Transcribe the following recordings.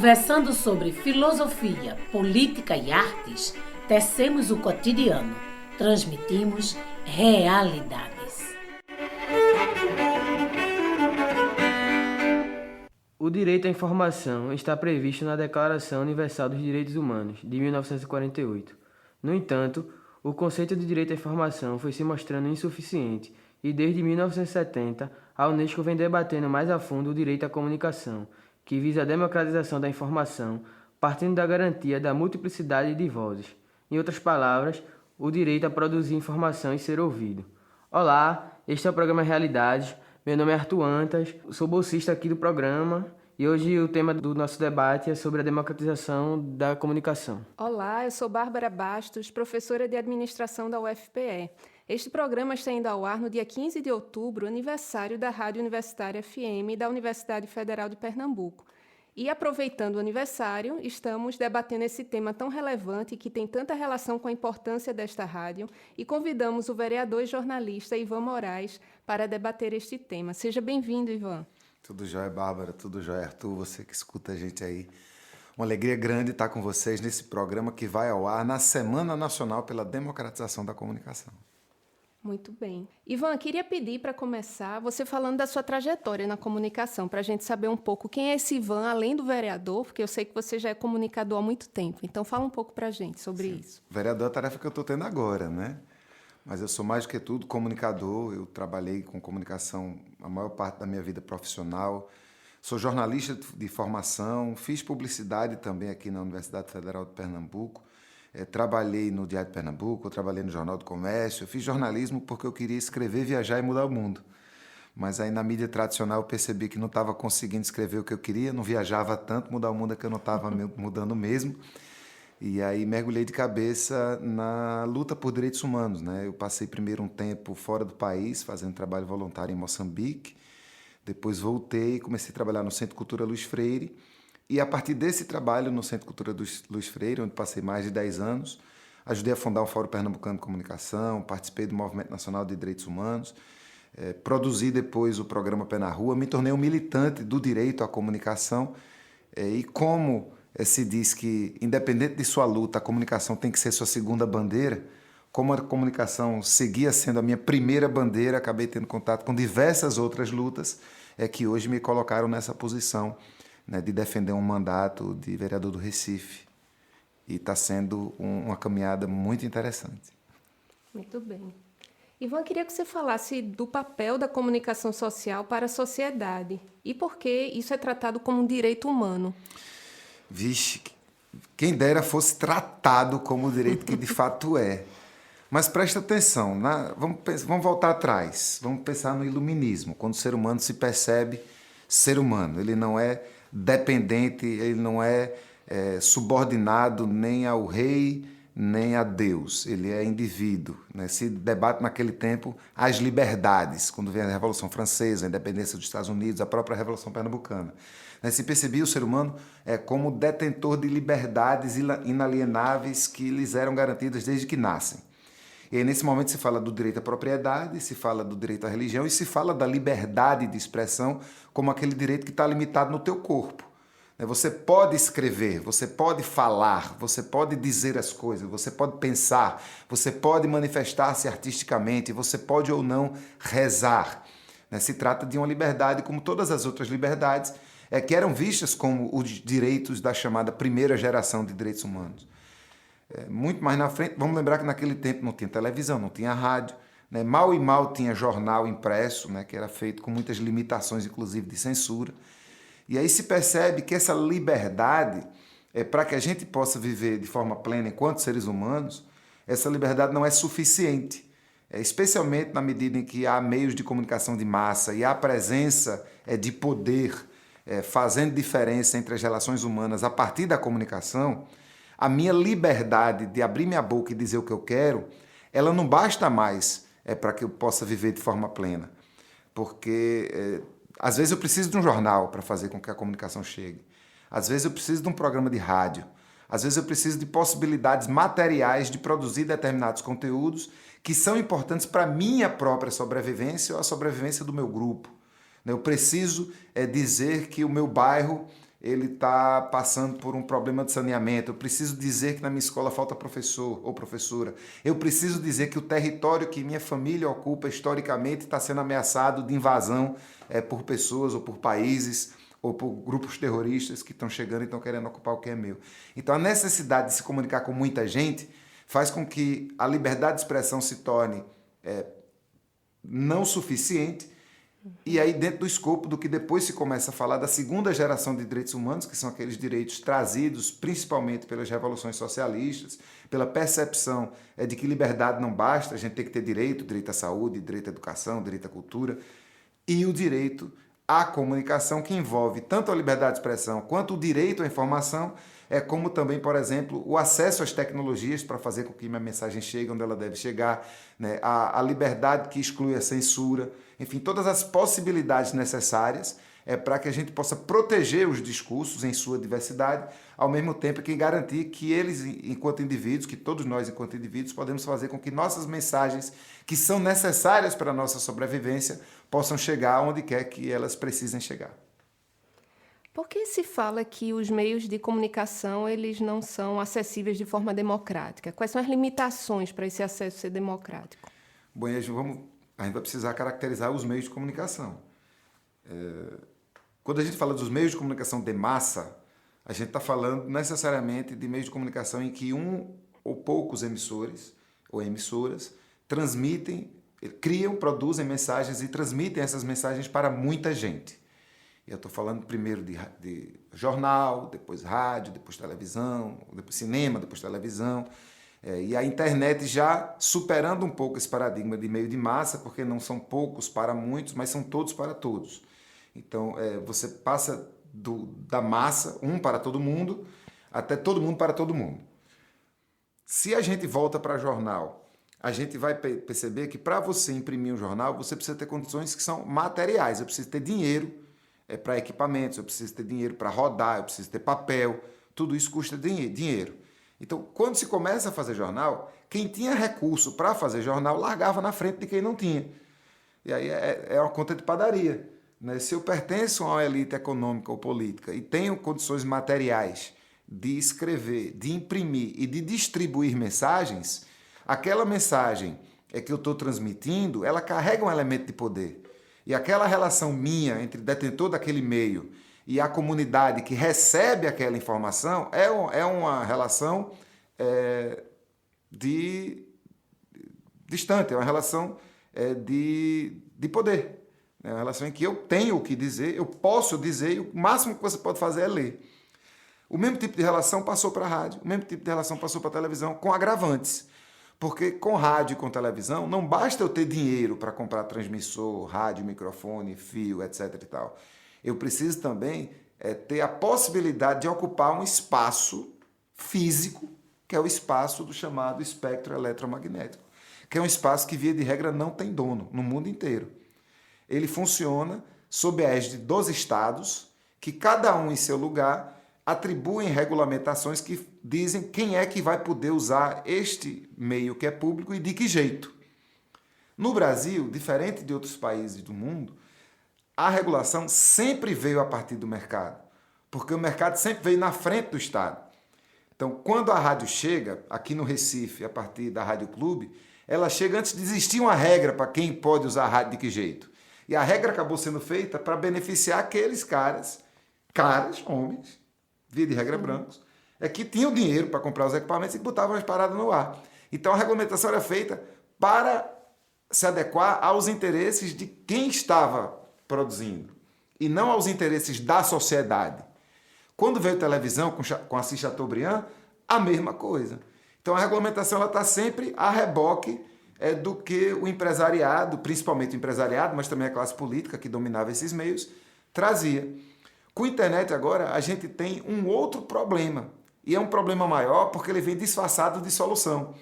Conversando sobre filosofia, política e artes, tecemos o cotidiano, transmitimos realidades. O direito à informação está previsto na Declaração Universal dos Direitos Humanos, de 1948. No entanto, o conceito de direito à informação foi se mostrando insuficiente e, desde 1970, a Unesco vem debatendo mais a fundo o direito à comunicação, que visa a democratização da informação, partindo da garantia da multiplicidade de vozes. Em outras palavras, o direito a produzir informação e ser ouvido. Olá, este é o programa Realidades. Meu nome é Arthur Antas, sou bolsista aqui do programa e hoje o tema do nosso debate é sobre a democratização da comunicação. Olá, eu sou Bárbara Bastos, professora de administração da UFPE. Este programa está indo ao ar no dia 15 de outubro, aniversário da Rádio Universitária FM da Universidade Federal de Pernambuco. E, aproveitando o aniversário, estamos debatendo esse tema tão relevante que tem tanta relação com a importância desta rádio e convidamos o vereador e jornalista Ivan Moraes para debater este tema. Seja bem-vindo, Ivan. Tudo jóia, Bárbara, tudo jóia, Arthur, você que escuta a gente aí. Uma alegria grande estar com vocês nesse programa que vai ao ar na Semana Nacional pela Democratização da Comunicação. Muito bem. Ivan, queria pedir para começar você falando da sua trajetória na comunicação, para a gente saber um pouco quem é esse Ivan, além do vereador, porque eu sei que você já é comunicador há muito tempo. Então, fala um pouco para a gente sobre isso. Vereador é a tarefa que eu estou tendo agora, né? Mas eu sou mais do que tudo comunicador, eu trabalhei com comunicação a maior parte da minha vida profissional, sou jornalista de formação, fiz publicidade também aqui na Universidade Federal de Pernambuco, trabalhei no Diário de Pernambuco, trabalhei no Jornal do Comércio, eu fiz jornalismo porque eu queria escrever, viajar e mudar o mundo. Mas aí na mídia tradicional eu percebi que não estava conseguindo escrever o que eu queria, não viajava tanto, mudar o mundo é que eu não estava mudando mesmo. E aí mergulhei de cabeça na luta por direitos humanos, né? Eu passei primeiro um tempo fora do país, fazendo trabalho voluntário em Moçambique, depois voltei e comecei a trabalhar no Centro Cultura Luiz Freire, e a partir desse trabalho no Centro Cultura Luiz Freire, onde passei mais de 10 anos, ajudei a fundar o Fórum Pernambucano de Comunicação, participei do Movimento Nacional de Direitos Humanos, produzi depois o programa Pé na Rua, me tornei um militante do direito à comunicação, e como se diz que, independente de sua luta, a comunicação tem que ser sua segunda bandeira, como a comunicação seguia sendo a minha primeira bandeira, acabei tendo contato com diversas outras lutas, que hoje me colocaram nessa posição, né, de defender um mandato de vereador do Recife. E está sendo uma caminhada muito interessante. Muito bem. Ivan, queria que você falasse do papel da comunicação social para a sociedade e por que isso é tratado como um direito humano. Vixe, quem dera fosse tratado como o direito que de fato é. Mas presta atenção, vamos voltar atrás, vamos pensar no iluminismo, quando o ser humano se percebe ser humano. Ele não é dependente, ele não é subordinado nem ao rei, nem a Deus. Ele é indivíduo, né? Se debate naquele tempo as liberdades, quando vem a Revolução Francesa, a independência dos Estados Unidos, a própria Revolução Pernambucana. Se percebia o ser humano como detentor de liberdades inalienáveis que lhes eram garantidas desde que nascem. E aí, nesse momento se fala do direito à propriedade, se fala do direito à religião e se fala da liberdade de expressão como aquele direito que está limitado no teu corpo. Você pode escrever, você pode falar, você pode dizer as coisas, você pode pensar, você pode manifestar-se artisticamente, você pode ou não rezar. Se trata de uma liberdade como todas as outras liberdades, que eram vistas como os direitos da chamada primeira geração de direitos humanos. Muito mais na frente, vamos lembrar que naquele tempo não tinha televisão, não tinha rádio, né? Mal e mal tinha jornal impresso, né? Que era feito com muitas limitações, inclusive de censura. E aí se percebe que essa liberdade, para que a gente possa viver de forma plena enquanto seres humanos, essa liberdade não é suficiente, especialmente na medida em que há meios de comunicação de massa e há presença de poder fazendo diferença entre as relações humanas a partir da comunicação. A minha liberdade de abrir minha boca e dizer o que eu quero, ela não basta mais para que eu possa viver de forma plena. Porque às vezes eu preciso de um jornal para fazer com que a comunicação chegue. Às vezes eu preciso de um programa de rádio. Às vezes eu preciso de possibilidades materiais de produzir determinados conteúdos que são importantes para a minha própria sobrevivência ou a sobrevivência do meu grupo. Eu preciso dizer que o meu bairro ele está passando por um problema de saneamento. Eu preciso dizer que na minha escola falta professor ou professora. Eu preciso dizer que o território que minha família ocupa historicamente está sendo ameaçado de invasão por pessoas ou por países ou por grupos terroristas que estão chegando e estão querendo ocupar o que é meu. Então, a necessidade de se comunicar com muita gente faz com que a liberdade de expressão se torne não suficiente. E aí, dentro do escopo do que depois se começa a falar da segunda geração de direitos humanos, que são aqueles direitos trazidos principalmente pelas revoluções socialistas, pela percepção de que liberdade não basta, a gente tem que ter direito à saúde, direito à educação, direito à cultura, e o direito à comunicação, que envolve tanto a liberdade de expressão quanto o direito à informação, como também, por exemplo, o acesso às tecnologias para fazer com que minha mensagem chegue onde ela deve chegar, né? A liberdade que exclui a censura, enfim, todas as possibilidades necessárias para que a gente possa proteger os discursos em sua diversidade, ao mesmo tempo que garantir que eles, enquanto indivíduos, que todos nós, enquanto indivíduos, podemos fazer com que nossas mensagens, que são necessárias para a nossa sobrevivência, possam chegar onde quer que elas precisem chegar. Por que se fala que os meios de comunicação eles não são acessíveis de forma democrática? Quais são as limitações para esse acesso ser democrático? Bom, a gente vai precisar caracterizar os meios de comunicação. Quando a gente fala dos meios de comunicação de massa, a gente está falando necessariamente de meios de comunicação em que um ou poucos emissores ou emissoras transmitem, criam, produzem mensagens e transmitem essas mensagens para muita gente. Eu estou falando primeiro de jornal, depois rádio, depois televisão, depois cinema, depois televisão. E a internet já superando um pouco esse paradigma de meio de massa, porque não são poucos para muitos, mas são todos para todos. Então, você passa da massa, um para todo mundo, até todo mundo para todo mundo. Se a gente volta para jornal, a gente vai perceber que para você imprimir um jornal, você precisa ter condições que são materiais. Eu preciso ter dinheiro para equipamentos, eu preciso ter dinheiro para rodar, eu preciso ter papel, tudo isso custa dinheiro. Então, quando se começa a fazer jornal, quem tinha recurso para fazer jornal largava na frente de quem não tinha. E aí é uma conta de padaria, né? Se eu pertenço a uma elite econômica ou política e tenho condições materiais de escrever, de imprimir e de distribuir mensagens, aquela mensagem que eu estou transmitindo, ela carrega um elemento de poder. E aquela relação minha entre o detentor daquele meio e a comunidade que recebe aquela informação é uma relação distante, é uma relação de poder. É uma relação em que eu tenho o que dizer, eu posso dizer, e o máximo que você pode fazer é ler. O mesmo tipo de relação passou para a rádio, o mesmo tipo de relação passou para a televisão, com agravantes. Porque com rádio e com televisão, não basta eu ter dinheiro para comprar transmissor, rádio, microfone, fio, etc. e tal. Eu preciso também ter a possibilidade de ocupar um espaço físico, que é o espaço do chamado espectro eletromagnético, que é um espaço que, via de regra, não tem dono no mundo inteiro. Ele funciona sob a égide dos estados, que cada um em seu lugar atribuem regulamentações que dizem quem é que vai poder usar este meio que é público e de que jeito. No Brasil, diferente de outros países do mundo, a regulação sempre veio a partir do mercado, porque o mercado sempre veio na frente do Estado. Então, quando a rádio chega, aqui no Recife, a partir da Rádio Clube, ela chega antes de existir uma regra para quem pode usar a rádio de que jeito. E a regra acabou sendo feita para beneficiar aqueles caras, homens, via de regra brancos, que tinham dinheiro para comprar os equipamentos e botavam as paradas no ar. Então a regulamentação era feita para se adequar aos interesses de quem estava produzindo e não aos interesses da sociedade. Quando veio televisão com Assis Chateaubriand, a mesma coisa. Então a regulamentação está sempre a reboque do que o empresariado, principalmente o empresariado, mas também a classe política que dominava esses meios, trazia. Com a internet agora, a gente tem um outro problema. E é um problema maior porque ele vem disfarçado de solução.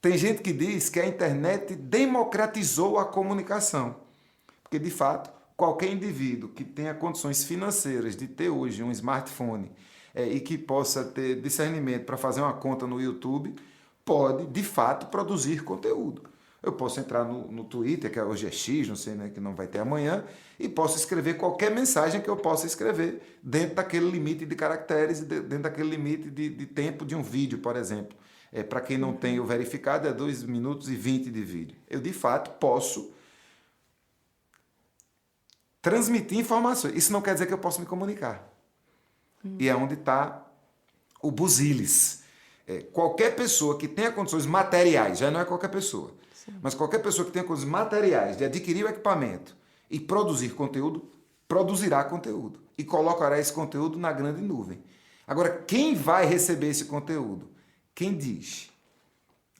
Tem gente que diz que a internet democratizou a comunicação. Porque, de fato, qualquer indivíduo que tenha condições financeiras de ter hoje um smartphone e que possa ter discernimento para fazer uma conta no YouTube, pode, de fato, produzir conteúdo. Eu posso entrar no Twitter, que hoje é X, não sei, né, que não vai ter amanhã, e posso escrever qualquer mensagem que eu possa escrever dentro daquele limite de caracteres, dentro daquele limite de tempo de um vídeo, por exemplo. Para quem não tem o verificado, é 2 minutos e 20 de vídeo. Eu, de fato, posso transmitir informações. Isso não quer dizer que eu possa me comunicar. E é onde está o busilis. Qualquer pessoa que tenha condições materiais, já não é qualquer pessoa, mas qualquer pessoa que tenha condições materiais de adquirir o equipamento e produzir conteúdo, produzirá conteúdo e colocará esse conteúdo na grande nuvem. Agora, quem vai receber esse conteúdo? Quem diz?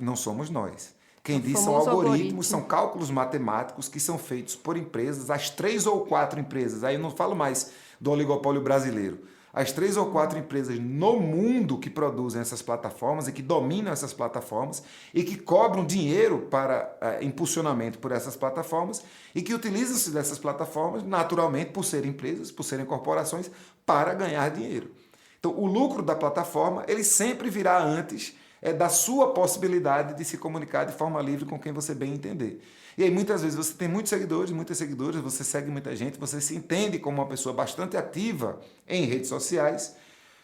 Não somos nós. Quem diz são algoritmos, são cálculos matemáticos que são feitos por empresas, as 3 ou 4 empresas, aí eu não falo mais do oligopólio brasileiro, as 3 ou 4 empresas no mundo que produzem essas plataformas e que dominam essas plataformas e que cobram dinheiro para impulsionamento por essas plataformas e que utilizam-se dessas plataformas, naturalmente, por serem empresas, por serem corporações, para ganhar dinheiro. Então, o lucro da plataforma, ele sempre virá antes da sua possibilidade de se comunicar de forma livre com quem você bem entender. E aí, muitas vezes, você tem muitos seguidores, muitas seguidoras, você segue muita gente, você se entende como uma pessoa bastante ativa em redes sociais,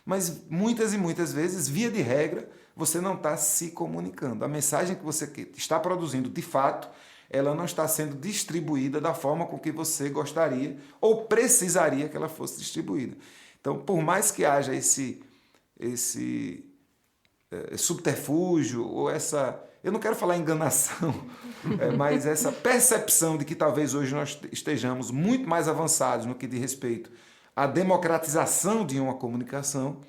mas muitas e muitas vezes, via de regra, você não está se comunicando. A mensagem que você está produzindo, de fato, ela não está sendo distribuída da forma com que você gostaria ou precisaria que ela fosse distribuída. Então, por mais que haja esse subterfúgio ou essa... Eu não quero falar enganação, mas essa percepção de que talvez hoje nós estejamos muito mais avançados no que diz respeito à democratização de uma comunicação,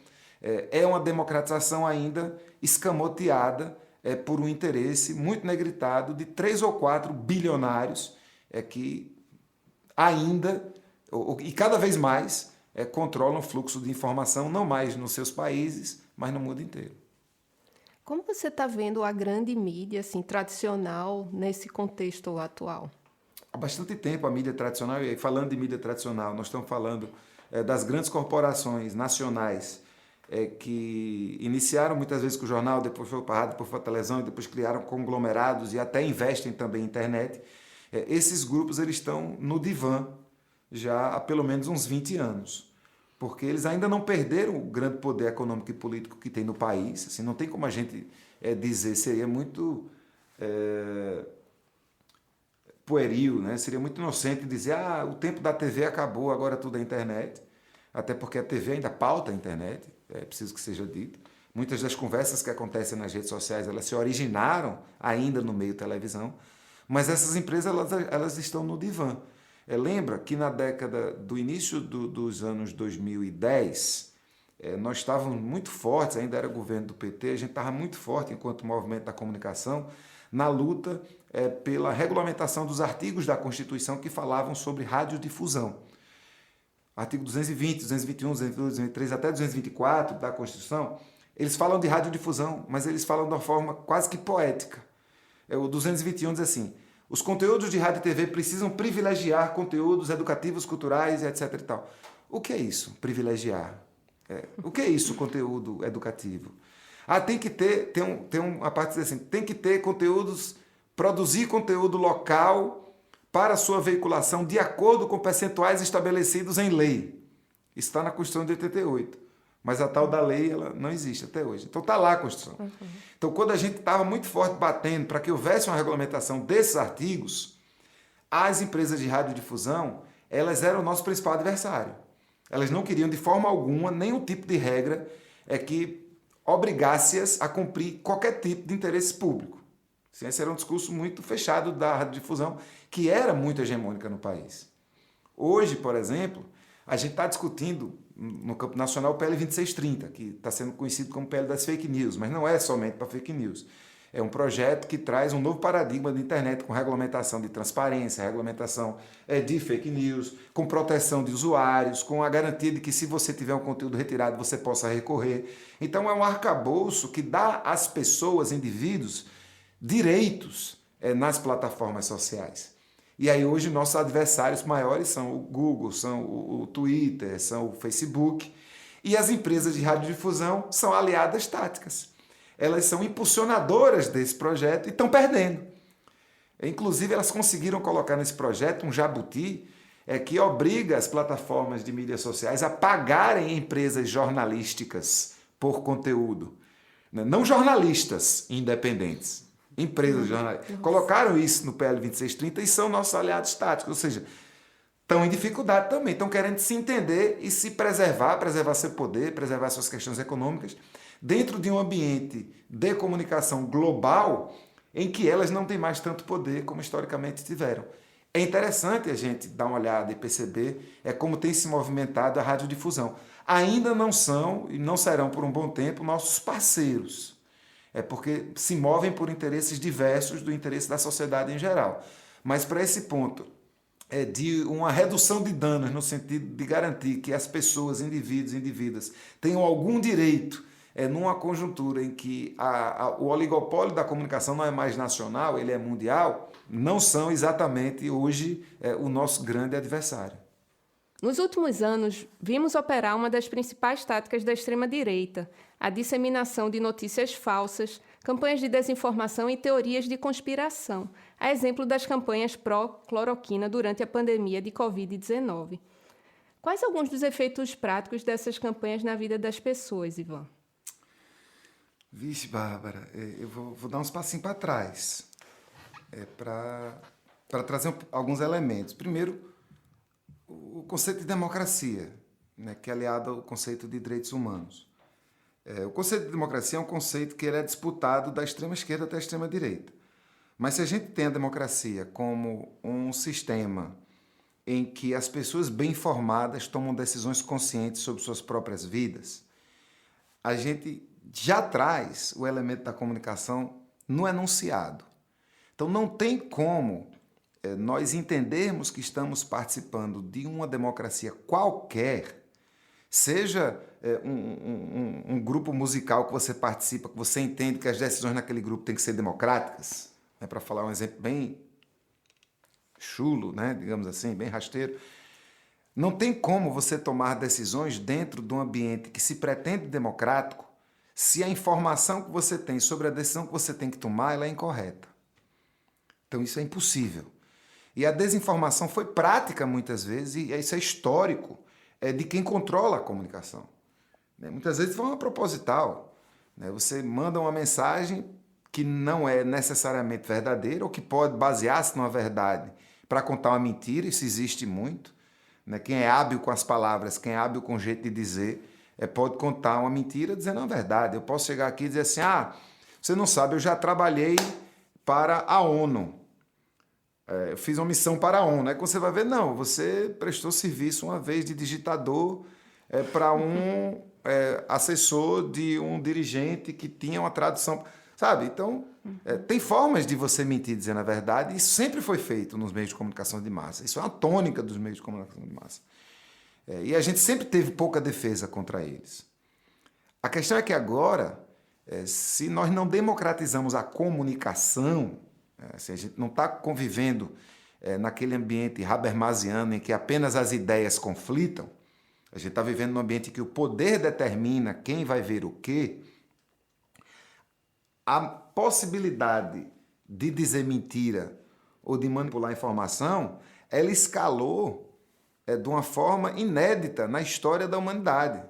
é uma democratização ainda escamoteada por um interesse muito negritado de 3 ou 4 bilionários que ainda, e cada vez mais, controlam o fluxo de informação, não mais nos seus países, mas no mundo inteiro. Como você está vendo a grande mídia assim, tradicional nesse contexto atual? Há bastante tempo a mídia tradicional, e falando de mídia tradicional, nós estamos falando das grandes corporações nacionais que iniciaram muitas vezes com o jornal, depois foi para a rádio, depois foi para a televisão, e depois criaram conglomerados e até investem também em internet. Esses grupos eles estão no divã já há pelo menos uns 20 anos. Porque eles ainda não perderam o grande poder econômico e político que tem no país. Assim, não tem como a gente dizer, seria muito pueril, né? Seria muito inocente dizer o tempo da TV acabou, agora tudo é internet. Até porque a TV ainda pauta a internet, é preciso que seja dito. Muitas das conversas que acontecem nas redes sociais, elas se originaram ainda no meio televisão, mas essas empresas elas estão no divã. Lembra que na década do início dos anos 2010, nós estávamos muito fortes, ainda era governo do PT, a gente estava muito forte enquanto movimento da comunicação, na luta pela regulamentação dos artigos da Constituição que falavam sobre radiodifusão. Artigo 220, 221, 222, 223, até 224 da Constituição, eles falam de radiodifusão, mas eles falam de uma forma quase que poética. O 221 diz assim: os conteúdos de rádio e TV precisam privilegiar conteúdos educativos, culturais, etc. e tal. O que é isso, privilegiar? O que é isso, conteúdo educativo? Tem que ter, tem uma parte assim, tem que ter conteúdos, produzir conteúdo local para sua veiculação de acordo com percentuais estabelecidos em lei. Isso está na Constituição de 88. Mas a tal da lei ela não existe até hoje. Então está lá a Constituição. Uhum. Então quando a gente estava muito forte batendo para que houvesse uma regulamentação desses artigos, as empresas de radiodifusão, elas eram o nosso principal adversário. Elas não queriam de forma alguma nenhum tipo de regra que obrigasse-as a cumprir qualquer tipo de interesse público. Esse era um discurso muito fechado da radiodifusão, que era muito hegemônica no país. Hoje, por exemplo, a gente está discutindo no campo nacional o PL 2630, que está sendo conhecido como PL das fake news, mas não é somente para fake news. É um projeto que traz um novo paradigma da internet com regulamentação de transparência, regulamentação de fake news, com proteção de usuários, com a garantia de que se você tiver um conteúdo retirado você possa recorrer. Então é um arcabouço que dá às pessoas, indivíduos, direitos nas plataformas sociais. E aí hoje nossos adversários maiores são o Google, são o Twitter, são o Facebook. E as empresas de radiodifusão são aliadas táticas. Elas são impulsionadoras desse projeto e estão perdendo. Inclusive, elas conseguiram colocar nesse projeto um jabuti que obriga as plataformas de mídias sociais a pagarem empresas jornalísticas por conteúdo. Não jornalistas independentes, empresas jornalísticas. Colocaram isso no PL 2630 e são nossos aliados táticos, ou seja, estão em dificuldade também, estão querendo se entender e se preservar seu poder, preservar suas questões econômicas, dentro de um ambiente de comunicação global em que elas não têm mais tanto poder como historicamente tiveram. É interessante a gente dar uma olhada e perceber como tem se movimentado a radiodifusão. Ainda não são e não serão por um bom tempo nossos parceiros. Porque se movem por interesses diversos do interesse da sociedade em geral. Mas para esse ponto de uma redução de danos no sentido de garantir que as pessoas, indivíduos e indivíduas, tenham algum direito numa conjuntura em que o oligopólio da comunicação não é mais nacional, ele é mundial, não são exatamente hoje o nosso grande adversário. Nos últimos anos, vimos operar uma das principais táticas da extrema-direita, a disseminação de notícias falsas, campanhas de desinformação e teorias de conspiração, a exemplo das campanhas pró-cloroquina durante a pandemia de Covid-19. Quais alguns dos efeitos práticos dessas campanhas na vida das pessoas, Ivan? Vixe, Bárbara, eu vou dar uns passinhos para trás para trazer alguns elementos. Primeiro, o conceito de democracia, que é aliado ao conceito de direitos humanos. O conceito de democracia é um conceito que ele é disputado da extrema esquerda até a extrema direita. Mas se a gente tem a democracia como um sistema em que as pessoas bem informadas tomam decisões conscientes sobre suas próprias vidas, a gente já traz o elemento da comunicação no enunciado. Então não tem como nós entendermos que estamos participando de uma democracia qualquer, seja um grupo musical que você participa, que você entende que as decisões naquele grupo têm que ser democráticas, para falar um exemplo bem chulo, digamos assim, bem rasteiro. Não tem como você tomar decisões dentro de um ambiente que se pretende democrático se a informação que você tem sobre a decisão que você tem que tomar ela é incorreta. Então isso é impossível. E a desinformação foi prática muitas vezes, e isso é histórico, de quem controla a comunicação. Muitas vezes foi uma proposital. Você manda uma mensagem que não é necessariamente verdadeira, ou que pode basear-se numa verdade para contar uma mentira, isso existe muito. Quem é hábil com as palavras, quem é hábil com o jeito de dizer, pode contar uma mentira dizendo a verdade. Eu posso chegar aqui e dizer assim, você não sabe, eu já trabalhei para a ONU. Eu fiz uma missão para a ONU. Aí você vai ver, não, você prestou serviço uma vez de digitador para um assessor de um dirigente que tinha uma tradução, sabe? Então, tem formas de você mentir dizendo a verdade, e isso sempre foi feito nos meios de comunicação de massa. Isso é uma tônica dos meios de comunicação de massa. E a gente sempre teve pouca defesa contra eles. A questão é que agora, se nós não democratizamos a comunicação, se a gente não está convivendo naquele ambiente habermasiano em que apenas as ideias conflitam, a gente está vivendo num ambiente em que o poder determina quem vai ver o quê, a possibilidade de dizer mentira ou de manipular informação, ela escalou de uma forma inédita na história da humanidade.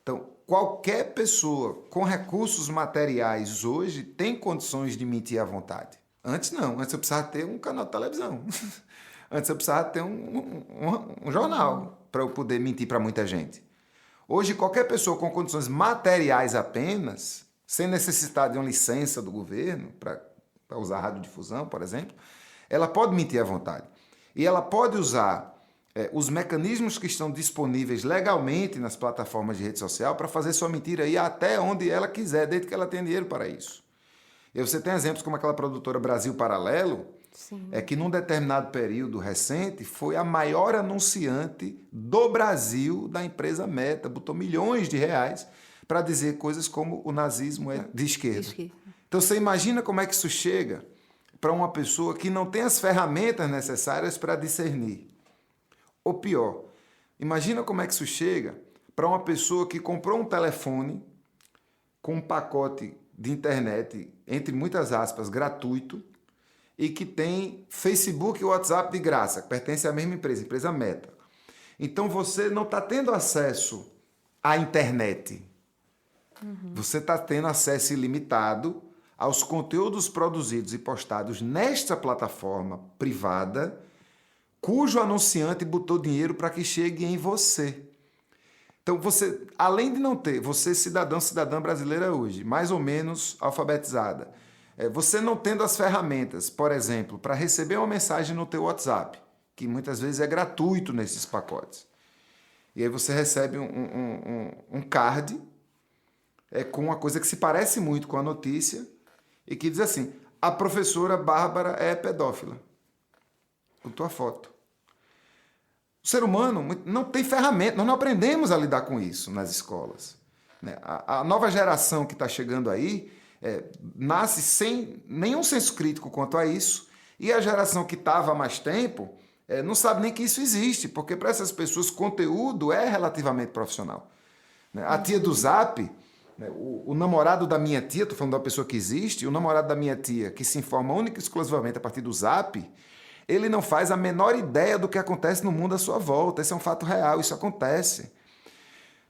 Então, qualquer pessoa com recursos materiais hoje tem condições de mentir à vontade. Antes não, antes eu precisava ter um canal de televisão. Antes eu precisava ter um jornal para eu poder mentir para muita gente. Hoje, qualquer pessoa com condições materiais apenas, sem necessidade de uma licença do governo, para usar radiodifusão, por exemplo, ela pode mentir à vontade. E ela pode usar os mecanismos que estão disponíveis legalmente nas plataformas de rede social para fazer sua mentira ir até onde ela quiser, desde que ela tenha dinheiro para isso. E você tem exemplos como aquela produtora Brasil Paralelo, que num determinado período recente foi a maior anunciante do Brasil da empresa Meta, botou milhões de reais para dizer coisas como o nazismo é de esquerda. Então você imagina como é que isso chega para uma pessoa que não tem as ferramentas necessárias para discernir. Ou pior, imagina como é que isso chega para uma pessoa que comprou um telefone com um pacote de internet, entre muitas aspas, gratuito, e que tem Facebook e WhatsApp de graça, que pertence à mesma empresa, empresa Meta. Então você não está tendo acesso à internet. Você está tendo acesso ilimitado aos conteúdos produzidos e postados nesta plataforma privada, cujo anunciante botou dinheiro para que chegue em você. Então, você, além de não ter, você cidadã brasileira hoje, mais ou menos alfabetizada, você não tendo as ferramentas, por exemplo, para receber uma mensagem no teu WhatsApp, que muitas vezes é gratuito nesses pacotes. E aí você recebe um card com uma coisa que se parece muito com a notícia e que diz assim: a professora Bárbara é pedófila. Com tua foto. O ser humano não tem ferramenta, nós não aprendemos a lidar com isso nas escolas. A nova geração que está chegando aí nasce sem nenhum senso crítico quanto a isso, e a geração que estava há mais tempo não sabe nem que isso existe, porque para essas pessoas conteúdo é relativamente profissional. A tia do Zap, o namorado da minha tia, estou falando de uma pessoa que existe, o namorado da minha tia, que se informa única e exclusivamente a partir do Zap, ele não faz a menor ideia do que acontece no mundo à sua volta. Esse é um fato real, isso acontece.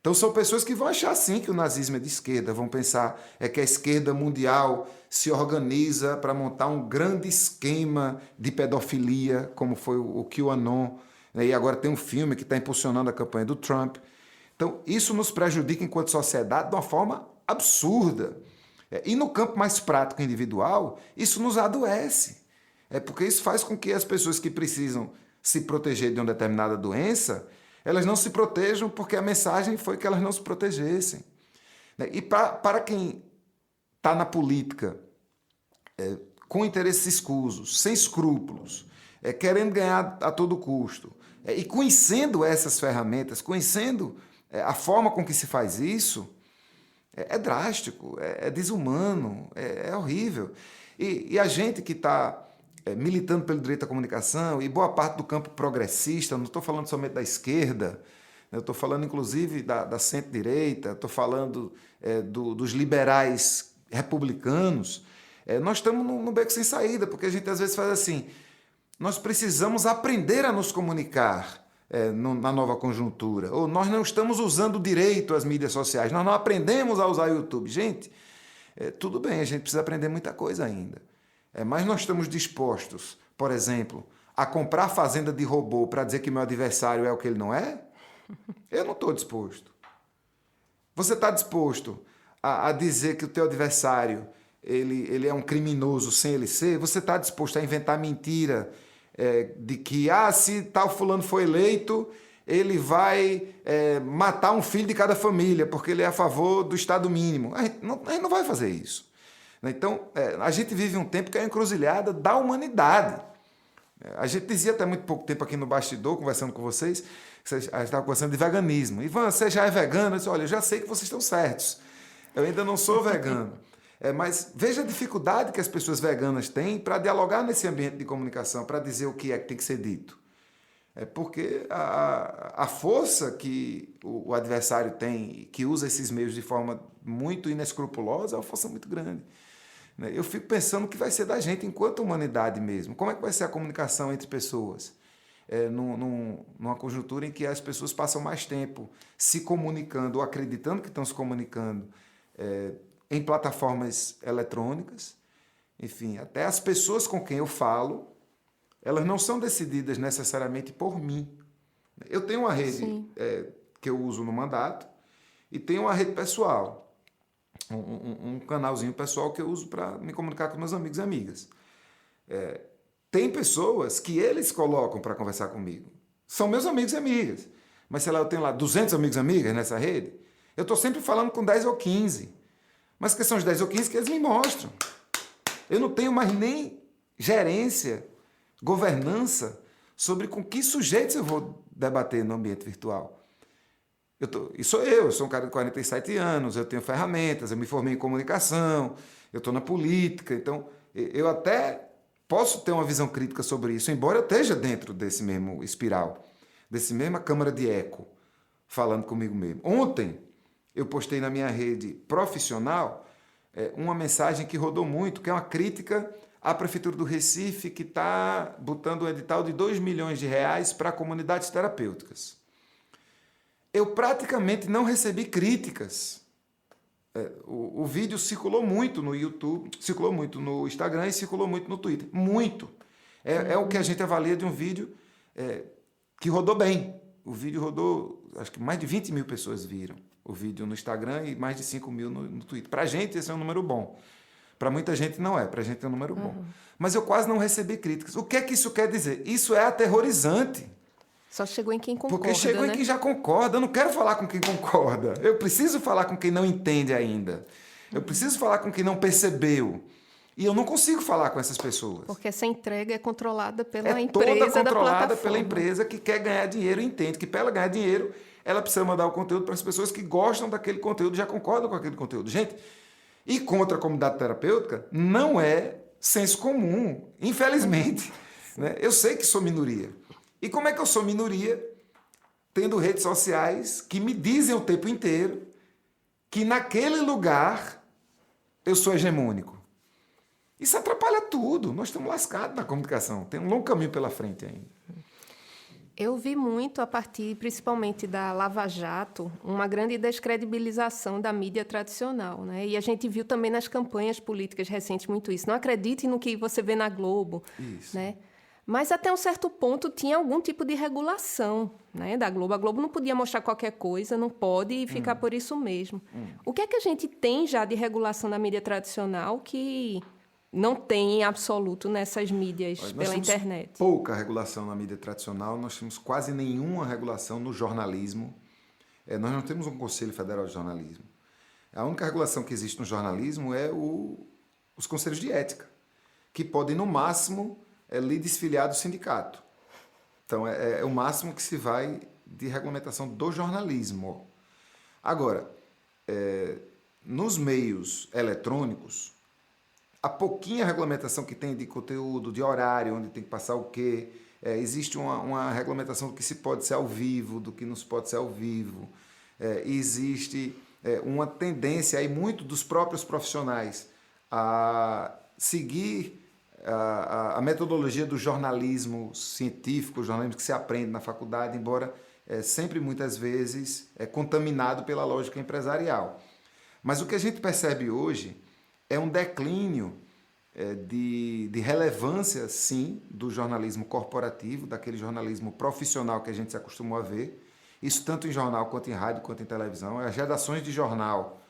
Então são pessoas que vão achar sim que o nazismo é de esquerda, vão pensar que a esquerda mundial se organiza para montar um grande esquema de pedofilia, como foi o QAnon, e agora tem um filme que está impulsionando a campanha do Trump. Então isso nos prejudica enquanto sociedade de uma forma absurda. E no campo mais prático individual, isso nos adoece. Porque isso faz com que as pessoas que precisam se proteger de uma determinada doença, elas não se protejam porque a mensagem foi que elas não se protegessem. E para quem está na política com interesses escusos, sem escrúpulos, querendo ganhar a todo custo, e conhecendo essas ferramentas, conhecendo a forma com que se faz isso, é drástico, é desumano, é horrível. E a gente que está militando pelo direito à comunicação, e boa parte do campo progressista, não estou falando somente da esquerda, eu estou falando inclusive da centro-direita, estou falando dos liberais republicanos, nós estamos num beco sem saída, porque a gente às vezes faz assim: nós precisamos aprender a nos comunicar na nova conjuntura, ou nós não estamos usando direito as mídias sociais, nós não aprendemos a usar o YouTube. Gente, tudo bem, a gente precisa aprender muita coisa ainda. Mas nós estamos dispostos, por exemplo, a comprar fazenda de robô para dizer que meu adversário é o que ele não é? Eu não estou disposto. Você está disposto a dizer que o teu adversário ele é um criminoso sem ele ser? Você está disposto a inventar mentira de que se tal fulano foi eleito, ele vai matar um filho de cada família porque ele é a favor do Estado mínimo? A gente não vai fazer isso. Então, a gente vive um tempo que é a encruzilhada da humanidade. A gente dizia até muito pouco tempo aqui no bastidor, conversando com vocês, a gente estava conversando de veganismo. Ivan, você já é vegano? Eu disse: olha, eu já sei que vocês estão certos. Eu ainda não sou vegano. Mas veja a dificuldade que as pessoas veganas têm para dialogar nesse ambiente de comunicação, para dizer o que é que tem que ser dito. Porque a força que o adversário tem, que usa esses meios de forma muito inescrupulosa, é uma força muito grande. Eu fico pensando o que vai ser da gente enquanto humanidade mesmo. Como é que vai ser a comunicação entre pessoas? Numa conjuntura em que as pessoas passam mais tempo se comunicando ou acreditando que estão se comunicando em plataformas eletrônicas. Enfim, até as pessoas com quem eu falo, elas não são decididas necessariamente por mim. Eu tenho uma rede que eu uso no mandato e tenho uma rede pessoal. Um canalzinho pessoal que eu uso para me comunicar com meus amigos e amigas. Tem pessoas que eles colocam para conversar comigo. São meus amigos e amigas. Mas, sei lá, eu tenho lá 200 amigos e amigas nessa rede. Eu estou sempre falando com 10 ou 15. Mas que são os 10 ou 15 que eles me mostram. Eu não tenho mais nem gerência, governança sobre com que sujeitos eu vou debater no ambiente virtual. Eu sou um cara de 47 anos, eu tenho ferramentas, eu me formei em comunicação, eu estou na política, então eu até posso ter uma visão crítica sobre isso, embora eu esteja dentro desse mesmo espiral, desse mesma câmara de eco, falando comigo mesmo. Ontem eu postei na minha rede profissional uma mensagem que rodou muito, que é uma crítica a Prefeitura do Recife que está botando um edital de R$2 milhões para comunidades terapêuticas. Eu praticamente não recebi críticas. O vídeo circulou muito no YouTube, circulou muito no Instagram e circulou muito no Twitter. Muito. É o que a gente avalia de um vídeo que rodou bem. O vídeo rodou, acho que mais de 20 mil pessoas viram o vídeo no Instagram e mais de 5 mil no Twitter. Para a gente, esse é um número bom. Para muita gente não é, para a gente é um número bom. Mas eu quase não recebi críticas. O que é que isso quer dizer? Isso é aterrorizante. Só chegou em quem concorda, porque chegou em quem já concorda. Eu não quero falar com quem concorda. Eu preciso falar com quem não entende ainda. Eu preciso falar com quem não percebeu. E eu não consigo falar com essas pessoas. Porque essa entrega é controlada pela empresa toda da plataforma. controlada pela empresa que quer ganhar dinheiro e entende que para ela ganhar dinheiro, ela precisa mandar o conteúdo para as pessoas que gostam daquele conteúdo, já concordam com aquele conteúdo. Gente, e contra a comunidade terapêutica não é senso comum, infelizmente. Né? Eu sei que sou minoria. E como é que eu sou minoria tendo redes sociais que me dizem o tempo inteiro que naquele lugar eu sou hegemônico? Isso atrapalha tudo. Nós estamos lascados na comunicação. Tem um longo caminho pela frente ainda. Eu vi muito, a partir principalmente da Lava Jato, uma grande descredibilização da mídia tradicional, né? E a gente viu também nas campanhas políticas recentes muito isso. Não acredite no que você vê na Globo. Isso. Né? Mas até um certo ponto tinha algum tipo de regulação, né, da Globo. A Globo não podia mostrar qualquer coisa, não pode ficar por isso mesmo. O que é que a gente tem já de regulação da mídia tradicional que não tem em absoluto nessas mídias pela internet? Pouca regulação na mídia tradicional, nós temos quase nenhuma regulação no jornalismo. Nós não temos um Conselho Federal de Jornalismo. A única regulação que existe no jornalismo é os conselhos de ética, que podem, no máximo, lhe desfiliar do sindicato. Então, é o máximo que se vai de regulamentação do jornalismo. Agora, nos meios eletrônicos, a pouquinha regulamentação que tem de conteúdo, de horário, onde tem que passar o quê, existe uma regulamentação do que se pode ser ao vivo, do que não se pode ser ao vivo. Existe uma tendência aí muito dos próprios profissionais a seguir a metodologia do jornalismo científico, o jornalismo que se aprende na faculdade, embora sempre, muitas vezes, contaminado pela lógica empresarial. Mas o que a gente percebe hoje é um declínio de relevância, sim, do jornalismo corporativo, daquele jornalismo profissional que a gente se acostumou a ver, isso tanto em jornal, quanto em rádio, quanto em televisão. As redações de jornal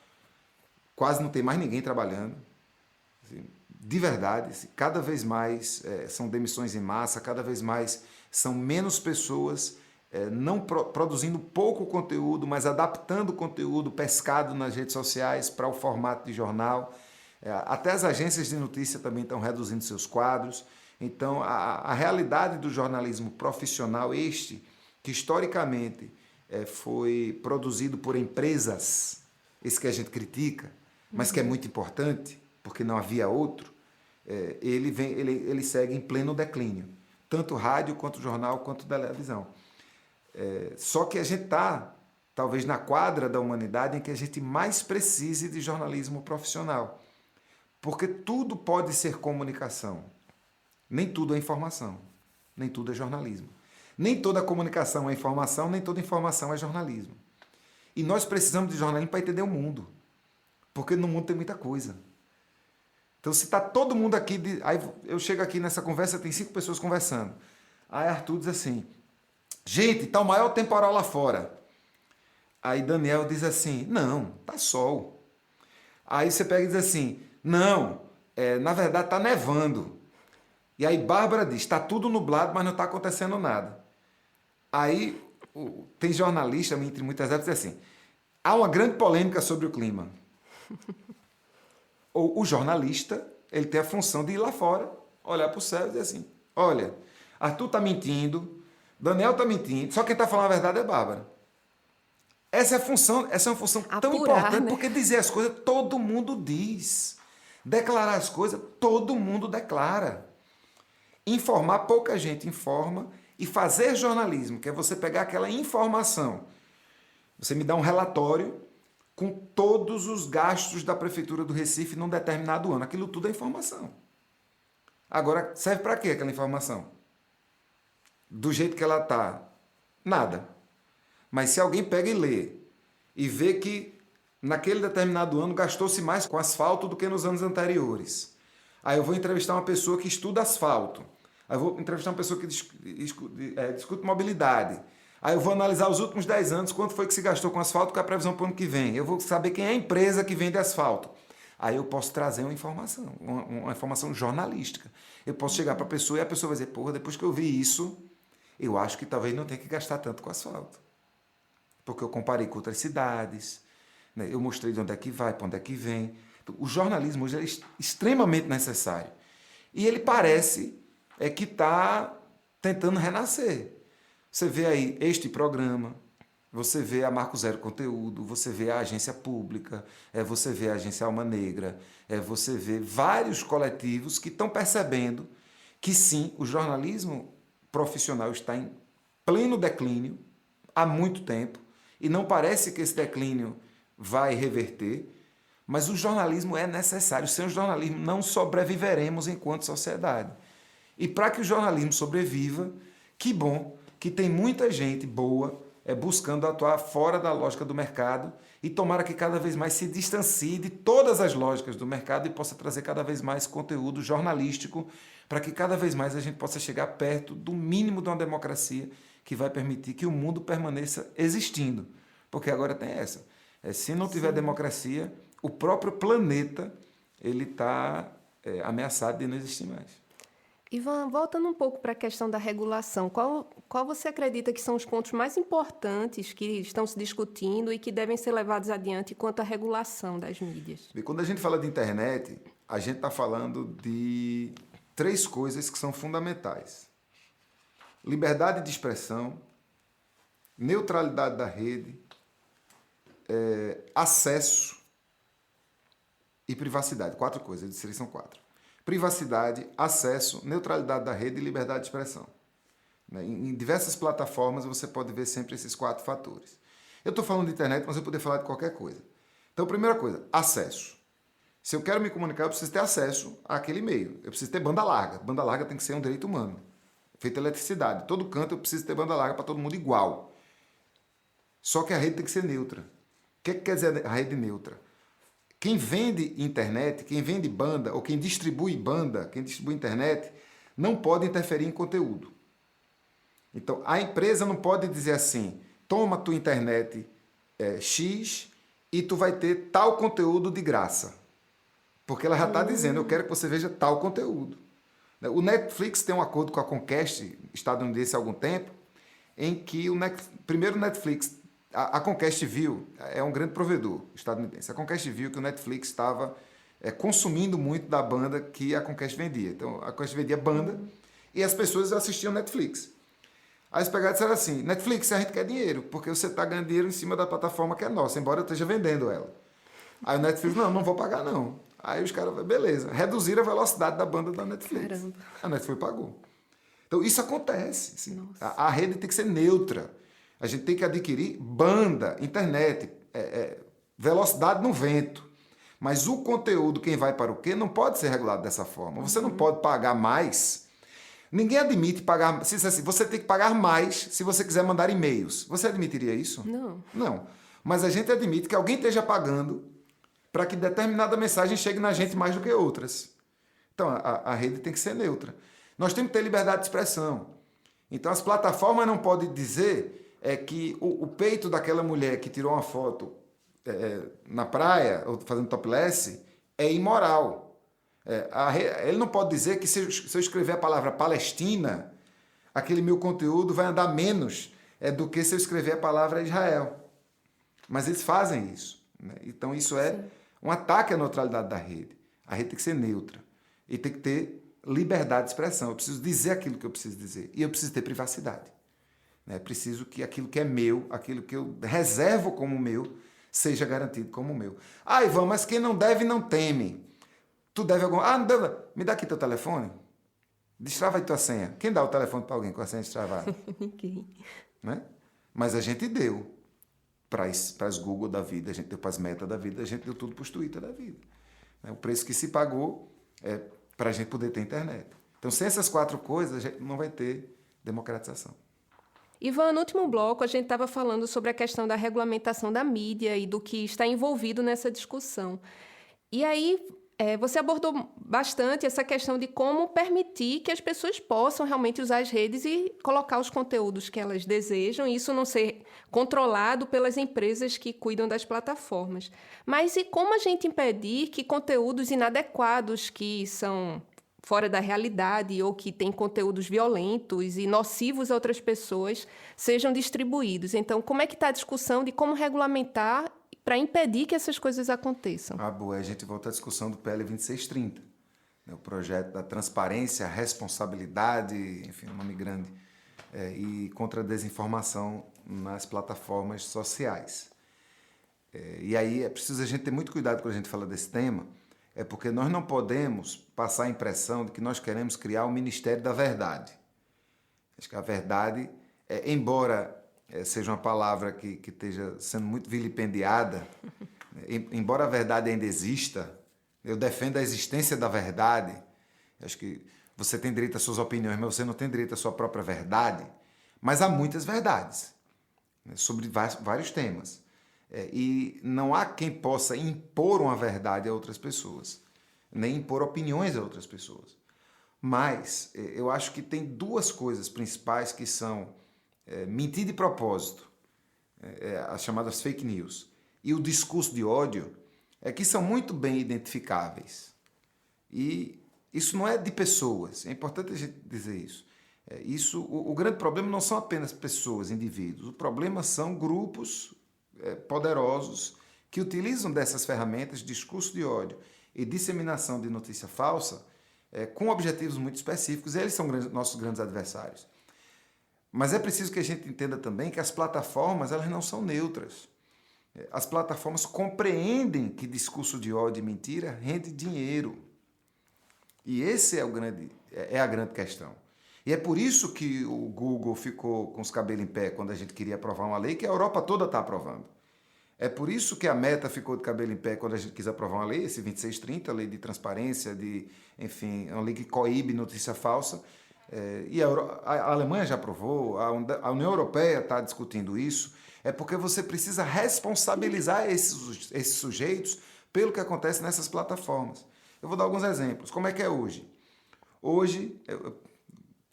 quase não tem mais ninguém trabalhando, assim, de verdade. Cada vez mais são demissões em massa, cada vez mais são menos pessoas não produzindo pouco conteúdo, mas adaptando o conteúdo pescado nas redes sociais para o formato de jornal. Até as agências de notícia também estão reduzindo seus quadros. Então, a realidade do jornalismo profissional, que historicamente foi produzido por empresas, esse que a gente critica, mas que é muito importante, porque não havia outro, ele segue em pleno declínio, tanto rádio, quanto jornal, quanto televisão. Só que a gente está, talvez, na quadra da humanidade em que a gente mais precise de jornalismo profissional, porque tudo pode ser comunicação, nem tudo é informação, nem tudo é jornalismo. Nem toda comunicação é informação, nem toda informação é jornalismo. E nós precisamos de jornalismo para entender o mundo, porque no mundo tem muita coisa. Então, se está todo mundo aqui... Aí eu chego aqui nessa conversa, tem 5 pessoas conversando. Aí Arthur diz assim, gente, está o maior temporal lá fora. Aí Daniel diz assim, não, tá sol. Aí você pega e diz assim, não, na verdade está nevando. E aí Bárbara diz, está tudo nublado, mas não está acontecendo nada. Aí tem jornalista, entre muitas vezes, diz assim, há uma grande polêmica sobre o clima. Ou o jornalista, ele tem a função de ir lá fora, olhar para o céu e dizer assim, olha, Arthur está mentindo, Daniel está mentindo, só quem está falando a verdade é Bárbara. Essa é uma função tão importante, né? Porque dizer as coisas, todo mundo diz. Declarar as coisas, todo mundo declara. Informar, pouca gente informa. E fazer jornalismo, que é você pegar aquela informação, você me dá um relatório com todos os gastos da Prefeitura do Recife num determinado ano. Aquilo tudo é informação. Agora, serve para quê aquela informação? Do jeito que ela está? Nada. Mas se alguém pega e lê e vê que naquele determinado ano gastou-se mais com asfalto do que nos anos anteriores. Aí eu vou entrevistar uma pessoa que estuda asfalto. Aí eu vou entrevistar uma pessoa que discute mobilidade. Aí eu vou analisar os últimos 10 anos, quanto foi que se gastou com asfalto com a previsão para o ano que vem. Eu vou saber quem é a empresa que vende asfalto. Aí eu posso trazer uma informação jornalística. Eu posso chegar para a pessoa e a pessoa vai dizer, porra, depois que eu vi isso, eu acho que talvez não tenha que gastar tanto com asfalto. Porque eu comparei com outras cidades, né? Eu mostrei de onde é que vai, para onde é que vem. Então, o jornalismo hoje é extremamente necessário. E ele parece que está tentando renascer. Você vê aí este programa, você vê a Marco Zero Conteúdo, você vê a Agência Pública, você vê a Agência Alma Negra, você vê vários coletivos que estão percebendo que sim, o jornalismo profissional está em pleno declínio há muito tempo e não parece que esse declínio vai reverter, mas o jornalismo é necessário. Sem o jornalismo não sobreviveremos enquanto sociedade. E para que o jornalismo sobreviva, que bom que tem muita gente boa buscando atuar fora da lógica do mercado e tomara que cada vez mais se distancie de todas as lógicas do mercado e possa trazer cada vez mais conteúdo jornalístico para que cada vez mais a gente possa chegar perto do mínimo de uma democracia que vai permitir que o mundo permaneça existindo. Porque agora tem essa. Se não tiver Democracia, o próprio planeta ele está ameaçado de não existir mais. Ivan, voltando um pouco para a questão da regulação, qual você acredita que são os pontos mais importantes que estão se discutindo e que devem ser levados adiante quanto à regulação das mídias? E quando a gente fala de internet, a gente está falando de 3 coisas que são fundamentais. Liberdade de expressão, neutralidade da rede, acesso e privacidade. 4 coisas, eu disse que são 4. Privacidade, acesso, neutralidade da rede e liberdade de expressão. Em diversas plataformas você pode ver sempre esses 4 fatores. Eu estou falando de internet, mas eu poderia falar de qualquer coisa. Então, primeira coisa, acesso. Se eu quero me comunicar, eu preciso ter acesso àquele meio. Eu preciso ter banda larga. Banda larga tem que ser um direito humano. Feita eletricidade. Todo canto eu preciso ter banda larga para todo mundo igual. Só que a rede tem que ser neutra. O que quer dizer a rede neutra? Quem vende internet, quem vende banda, ou quem distribui banda, quem distribui internet, não pode interferir em conteúdo. Então, a empresa não pode dizer assim, toma tua internet X e tu vai ter tal conteúdo de graça. Porque ela já está dizendo, eu quero que você veja tal conteúdo. O Netflix tem um acordo com a Comcast estadunidense há algum tempo, em que primeiro o Netflix... A Comcast viu, é um grande provedor estadunidense, a Comcast viu que o Netflix estava consumindo muito da banda que a Comcast vendia. Então, a Comcast vendia banda e as pessoas assistiam Netflix. Aí eles pegaram e disseram assim, Netflix, a gente quer dinheiro, porque você está ganhando dinheiro em cima da plataforma que é nossa, embora eu esteja vendendo ela. Aí o Netflix, não vou pagar não. Aí os caras, beleza, reduziram a velocidade da banda da Netflix. Caramba. A Netflix pagou. Então, isso acontece. Assim. A rede tem que ser neutra. A gente tem que adquirir banda, internet, velocidade no vento. Mas o conteúdo, quem vai para o quê, não pode ser regulado dessa forma. Você não pode pagar mais. Ninguém admite pagar... Se assim, você tem que pagar mais se você quiser mandar e-mails. Você admitiria isso? Não. Não. Mas a gente admite que alguém esteja pagando para que determinada mensagem chegue na gente mais do que outras. Então, a rede tem que ser neutra. Nós temos que ter liberdade de expressão. Então, as plataformas não podem dizer... que o peito daquela mulher que tirou uma foto na praia, ou fazendo topless, é imoral. Ele não pode dizer que se eu escrever a palavra Palestina, aquele meu conteúdo vai andar menos do que se eu escrever a palavra Israel. Mas eles fazem isso. Né? Então isso é um ataque à neutralidade da rede. A rede tem que ser neutra. E tem que ter liberdade de expressão. Eu preciso dizer aquilo que eu preciso dizer. E eu preciso ter privacidade. É preciso que aquilo que é meu, aquilo que eu reservo como meu, seja garantido como meu. Ah, Ivan, mas quem não deve não teme. Tu deve algum... Ah, não deve... Me dá aqui teu telefone. Destrava aí tua senha. Quem dá o telefone para alguém com a senha destravada? Ninguém. Né? Mas a gente deu para as Google da vida, a gente deu para as Meta da vida, a gente deu tudo para os Twitter da vida. O preço que se pagou para a gente poder ter internet. Então, sem essas 4 coisas, a gente não vai ter democratização. Ivan, no último bloco, a gente estava falando sobre a questão da regulamentação da mídia e do que está envolvido nessa discussão. E aí, você abordou bastante essa questão de como permitir que as pessoas possam realmente usar as redes e colocar os conteúdos que elas desejam, e isso não ser controlado pelas empresas que cuidam das plataformas. Mas e como a gente impedir que conteúdos inadequados, que são fora da realidade ou que têm conteúdos violentos e nocivos a outras pessoas, sejam distribuídos? Então, como é que está a discussão de como regulamentar para impedir que essas coisas aconteçam? Boa, a gente volta à discussão do PL 2630, né? O projeto da transparência, responsabilidade, enfim, um nome grande, e contra a desinformação nas plataformas sociais. E aí é preciso a gente ter muito cuidado quando a gente fala desse tema, porque nós não podemos passar a impressão de que nós queremos criar o Ministério da Verdade. Acho que a verdade, embora seja uma palavra que esteja sendo muito vilipendiada, embora a verdade ainda exista, eu defendo a existência da verdade. Acho que você tem direito às suas opiniões, mas você não tem direito à sua própria verdade. Mas há muitas verdades, né, sobre vários temas. E não há quem possa impor uma verdade a outras pessoas, nem impor opiniões a outras pessoas. Mas eu acho que tem 2 coisas principais que são mentir de propósito, as chamadas fake news, e o discurso de ódio, que são muito bem identificáveis. E isso não é de pessoas, é importante a gente dizer isso. O grande problema não são apenas pessoas, indivíduos, o problema são grupos poderosos que utilizam dessas ferramentas de discurso de ódio e disseminação de notícia falsa com objetivos muito específicos. Eles são nossos grandes adversários. Mas é preciso que a gente entenda também que as plataformas, elas não são neutras. As plataformas compreendem que discurso de ódio e mentira rende dinheiro. E esse é a grande questão. E é por isso que o Google ficou com os cabelos em pé quando a gente queria aprovar uma lei que a Europa toda está aprovando. É por isso que a Meta ficou de cabelo em pé quando a gente quis aprovar uma lei, esse 2630, a lei de transparência, enfim, uma lei que coíbe notícia falsa. E a Alemanha já aprovou, a União Europeia está discutindo isso. É porque você precisa responsabilizar esses sujeitos pelo que acontece nessas plataformas. Eu vou dar alguns exemplos. Como é que é hoje? Hoje,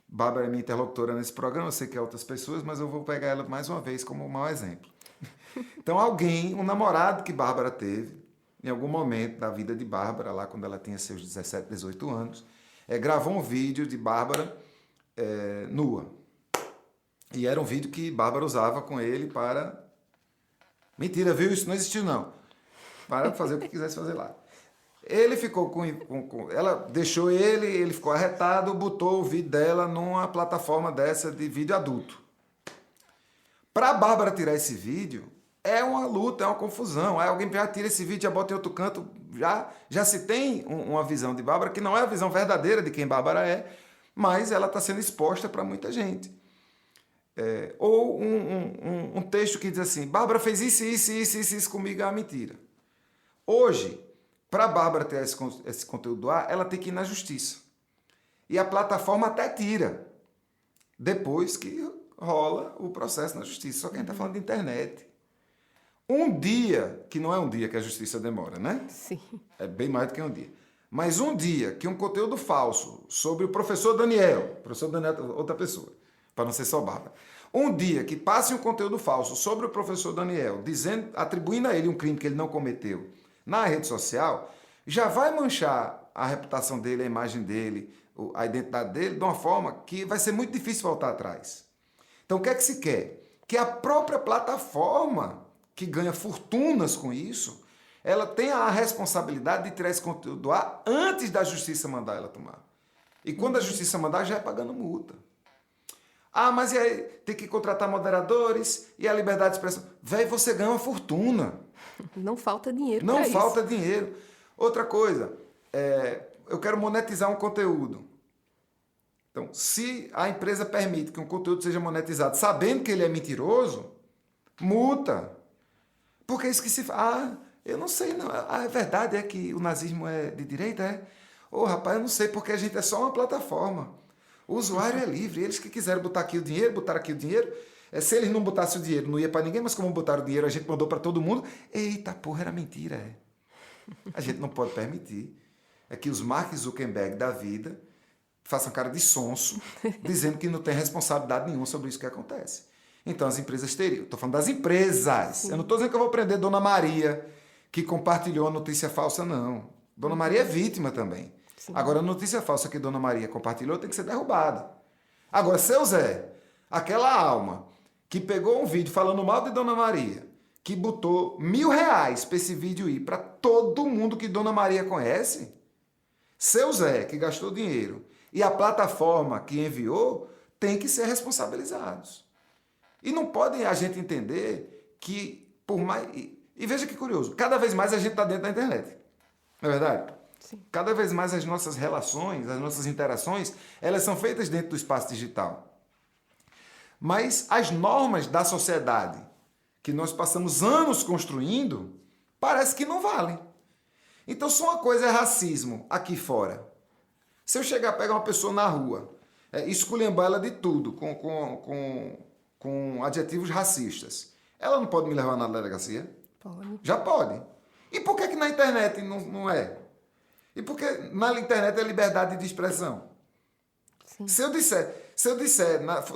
Bárbara é minha interlocutora nesse programa, eu sei que é outras pessoas, mas eu vou pegar ela mais uma vez como um mau exemplo. Então um namorado que Bárbara teve, em algum momento da vida de Bárbara, lá quando ela tinha seus 17, 18 anos, gravou um vídeo de Bárbara nua. E era um vídeo que Bárbara usava com ele para... Mentira, viu? Isso não existiu, não. Para fazer o que quisesse fazer lá. Ele ficou ela deixou ele ficou arretado, botou o vídeo dela numa plataforma dessa de vídeo adulto. Para a Bárbara tirar esse vídeo, é uma luta, é uma confusão. Aí alguém já tira esse vídeo, já bota em outro canto, já se tem uma visão de Bárbara, que não é a visão verdadeira de quem Bárbara é, mas ela está sendo exposta para muita gente. Ou um texto que diz assim, Bárbara fez isso comigo, é uma mentira. Hoje, para a Bárbara ter esse conteúdo do ar, ela tem que ir na justiça. E a plataforma até tira, depois que rola o processo na justiça. Só que a gente está falando de internet. Um dia, que não é um dia que a justiça demora, né? Sim. É bem mais do que um dia. Mas um dia que um conteúdo falso sobre o professor Daniel outra pessoa, para não ser só Bárbara. Um dia que passe um conteúdo falso sobre o professor Daniel, atribuindo a ele um crime que ele não cometeu na rede social, já vai manchar a reputação dele, a imagem dele, a identidade dele, de uma forma que vai ser muito difícil voltar atrás. Então, o que é que se quer? Que a própria plataforma, que ganha fortunas com isso, ela tenha a responsabilidade de tirar esse conteúdo do ar antes da justiça mandar ela tomar. E quando a justiça mandar, já é pagando multa. Mas e aí tem que contratar moderadores e a liberdade de expressão. Véi, você ganha uma fortuna. Não falta dinheiro. Não falta dinheiro. Outra coisa, eu quero monetizar um conteúdo. Então, se a empresa permite que um conteúdo seja monetizado sabendo que ele é mentiroso, multa. Porque isso que se fala, eu não sei, não. A verdade é que o nazismo é de direita, Rapaz, eu não sei, porque a gente é só uma plataforma. O usuário é livre. Eles que quiserem botar aqui o dinheiro, botaram aqui o dinheiro. Se eles não botassem o dinheiro, não ia para ninguém, mas como botaram o dinheiro, a gente mandou para todo mundo. Eita, porra, era mentira. A gente não pode permitir que os Mark Zuckerberg da vida façam cara de sonso, dizendo que não tem responsabilidade nenhuma sobre isso que acontece. Então as empresas teriam. Estou falando das empresas. Sim. Eu não estou dizendo que eu vou prender Dona Maria, que compartilhou a notícia falsa, não. Dona Maria é vítima também. Sim. Agora, a notícia falsa que Dona Maria compartilhou tem que ser derrubada. Agora, seu Zé, aquela alma que pegou um vídeo falando mal de Dona Maria, que botou R$1.000 para esse vídeo ir para todo mundo que Dona Maria conhece, seu Zé, que gastou dinheiro, e a plataforma que enviou, tem que ser responsabilizados. E não pode a gente entender que, por mais... E veja que curioso, cada vez mais a gente está dentro da internet. Não é verdade? Sim. Cada vez mais as nossas relações, as nossas interações, elas são feitas dentro do espaço digital. Mas as normas da sociedade que nós passamos anos construindo, parece que não valem. Então, se uma coisa é racismo aqui fora, se eu chegar a pegar uma pessoa na rua, esculhambar ela de tudo, com adjetivos racistas, ela não pode me levar na delegacia? Pode. Já pode. E por que na internet não é? E por que na internet é liberdade de expressão? Sim. Se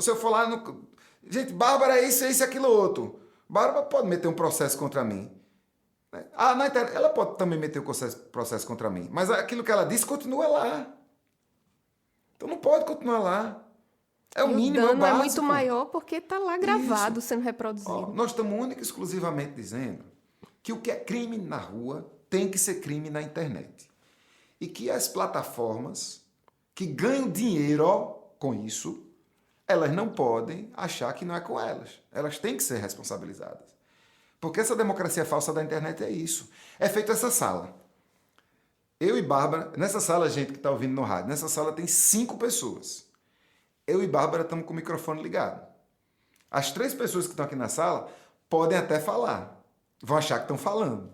eu for lá no... Gente, Bárbara é isso, aquilo, outro. Bárbara pode meter um processo contra mim. Na internet, ela pode também meter um processo contra mim. Mas aquilo que ela disse continua lá. Então não pode continuar lá. É o mínimo, é o básico. O dano é muito maior porque está lá gravado, sendo reproduzido. Nós estamos única e exclusivamente dizendo que o que é crime na rua tem que ser crime na internet. E que as plataformas que ganham dinheiro com isso, elas não podem achar que não é com elas. Elas têm que ser responsabilizadas. Porque essa democracia falsa da internet é isso. É feito essa sala. Eu e Bárbara, nessa sala, gente que está ouvindo no rádio, nessa sala tem 5 pessoas. Eu e Bárbara estamos com o microfone ligado. As 3 pessoas que estão aqui na sala podem até falar. Vão achar que estão falando.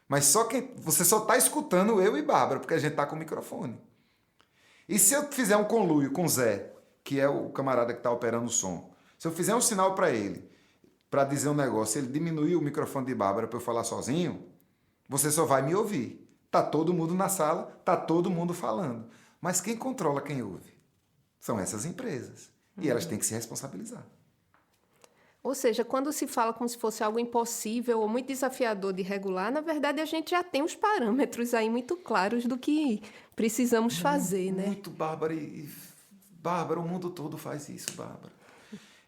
Mas você só está escutando eu e Bárbara, porque a gente está com o microfone. E se eu fizer um conluio com o Zé, que é o camarada que está operando o som, se eu fizer um sinal para ele, para dizer um negócio, ele diminuir o microfone de Bárbara para eu falar sozinho, você só vai me ouvir. Tá todo mundo na sala, tá todo mundo falando. Mas quem controla quem ouve? São essas empresas. E elas têm que se responsabilizar. Ou seja, quando se fala como se fosse algo impossível ou muito desafiador de regular, na verdade a gente já tem os parâmetros aí muito claros do que precisamos fazer, né? Muito, Bárbara. Bárbara, o mundo todo faz isso, Bárbara.